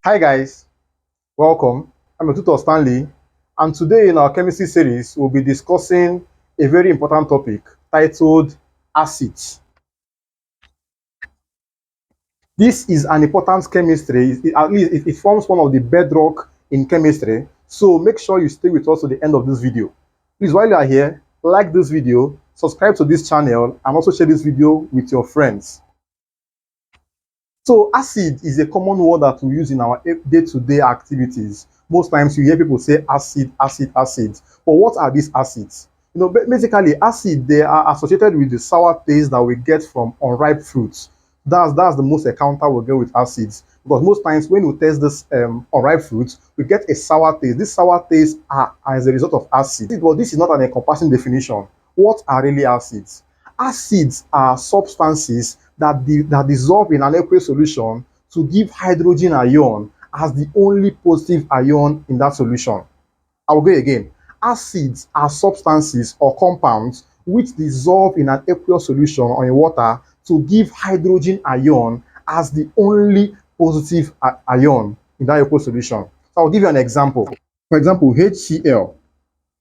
Hi guys, welcome. I'm your tutor Stanley, and today in our chemistry series, we'll be discussing a very important topic titled acids. This is an important chemistry, at least it forms one of the bedrock in chemistry, so make sure you stay with us to the end of this video. Please, while you are here, like this video, subscribe to this channel, and also share this video with your friends. So acid is a common word that we use in our day-to-day activities. Most times you hear people say acid, acid, acid. But what are these acids? Basically, acid, they are associated with the sour taste that we get from unripe fruits. That's the most encounter we get with acids. Because most times when we taste this unripe fruits, we get a sour taste. This sour taste are as a result of acid. But this is not an encompassing definition. What are really acids? Acids are substances that dissolve in an aqueous solution to give hydrogen ion as the only positive ion in that solution. I will go again. Acids are substances or compounds which dissolve in an aqueous solution or in water to give hydrogen ion as the only positive ion in that aqueous solution. So I'll give you an example. For example, HCl.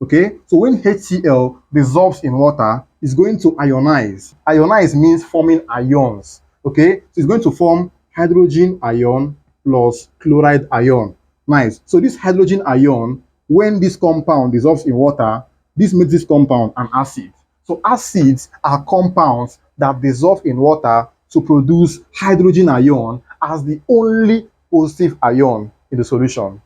Okay, so when HCl dissolves in water, it's going to ionize. Ionize means forming ions. Okay, so it's going to form hydrogen ion plus chloride ion. Nice. So this hydrogen ion, when this compound dissolves in water, this makes this compound an acid. So acids are compounds that dissolve in water to produce hydrogen ion as the only positive ion in the solution.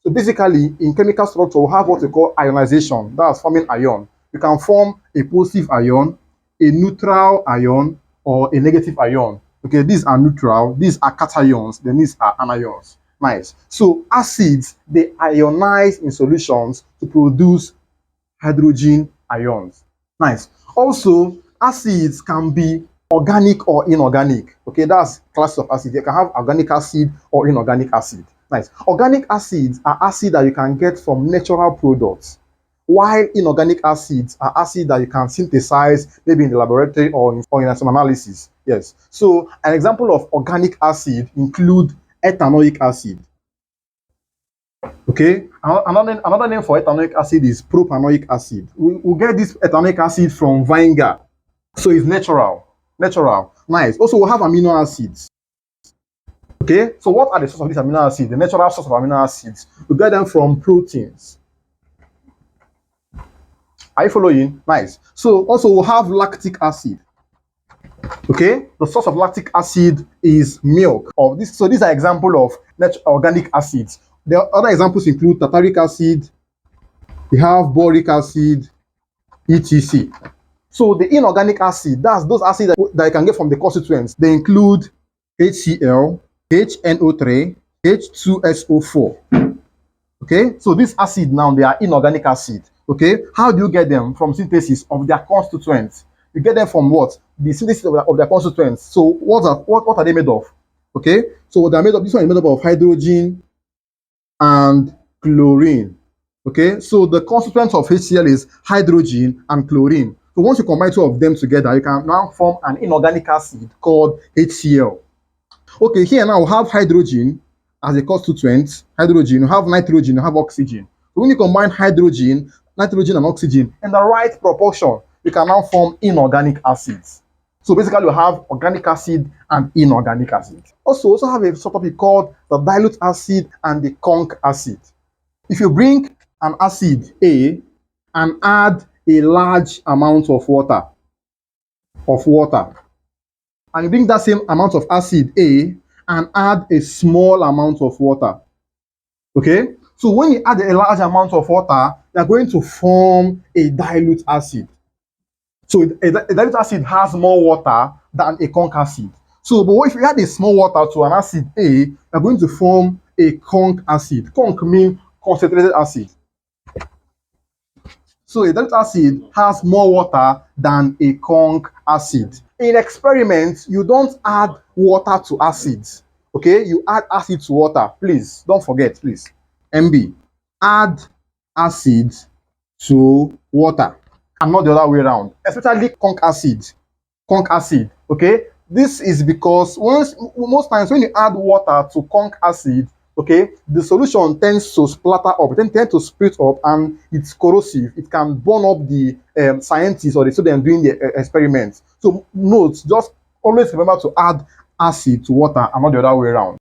So basically, in chemical structure, we have what we call ionization. That's forming ion. You can form a positive ion, a neutral ion, or a negative ion. Okay, these are neutral, these are cations, then these are anions. Nice. So acids, they ionize in solutions to produce hydrogen ions. Nice. Also, acids can be organic or inorganic. Okay, that's class of acid. You can have organic acid or inorganic acid. Nice. Organic acids are acids that you can get from natural products, while inorganic acids are acids that you can synthesize maybe in the laboratory or in some analysis. Yes. So an example of organic acid include ethanoic acid. Okay. Another name for ethanoic acid is propanoic acid. We get this ethanoic acid from vinegar. So it's natural. Natural. Nice. Also, we have amino acids. Okay, so what are the source of these amino acids? The natural source of amino acids. We get them from proteins. Are you following? Nice. So also we have lactic acid. Okay, the source of lactic acid is milk. So these are examples of organic acids. The other examples include tartaric acid. We have boric acid, etc. So the inorganic acid, that's those acids that you can get from the constituents. They include HCl, HNO3, H2SO4. Okay, so this acid now, they are inorganic acid. Okay, how do you get them? From synthesis of their constituents. You get them from what? The synthesis of their constituents. So what are they made of? Okay, so they're made of, this one is made up of hydrogen and chlorine. Okay, so the constituent of HCl is hydrogen and chlorine. So once you combine two of them together, you can now form an inorganic acid called HCl. Okay, here now we have hydrogen as a constituent. Hydrogen, you have nitrogen, you have oxygen. So when you combine hydrogen, nitrogen, and oxygen in the right proportion, you can now form inorganic acids. So basically, we have organic acid and inorganic acid. Also have a subtopic called the dilute acid and the conc acid. If you bring an acid A and add a large amount of water, and you bring that same amount of acid A and add a small amount of water. Okay, so when you add a large amount of water, you're going to form a dilute acid. So a dilute acid has more water than a conc acid. So, but if you add a small water to an acid A, you're going to form a conc acid. Conc means concentrated acid. So a dilute acid has more water than a conc acid. In experiments, you don't add water to acids. Okay, you add acid to water. Please don't forget, please. MB, add acid to water and not the other way around, especially conc acid. Conc acid. Okay, this is because most times when you add water to conc acid, okay, the solution tends to splatter up, it tends to split up, and it's corrosive. It can burn up the scientists or the student doing the experiments. So note, just always remember to add acid to water and not the other way around.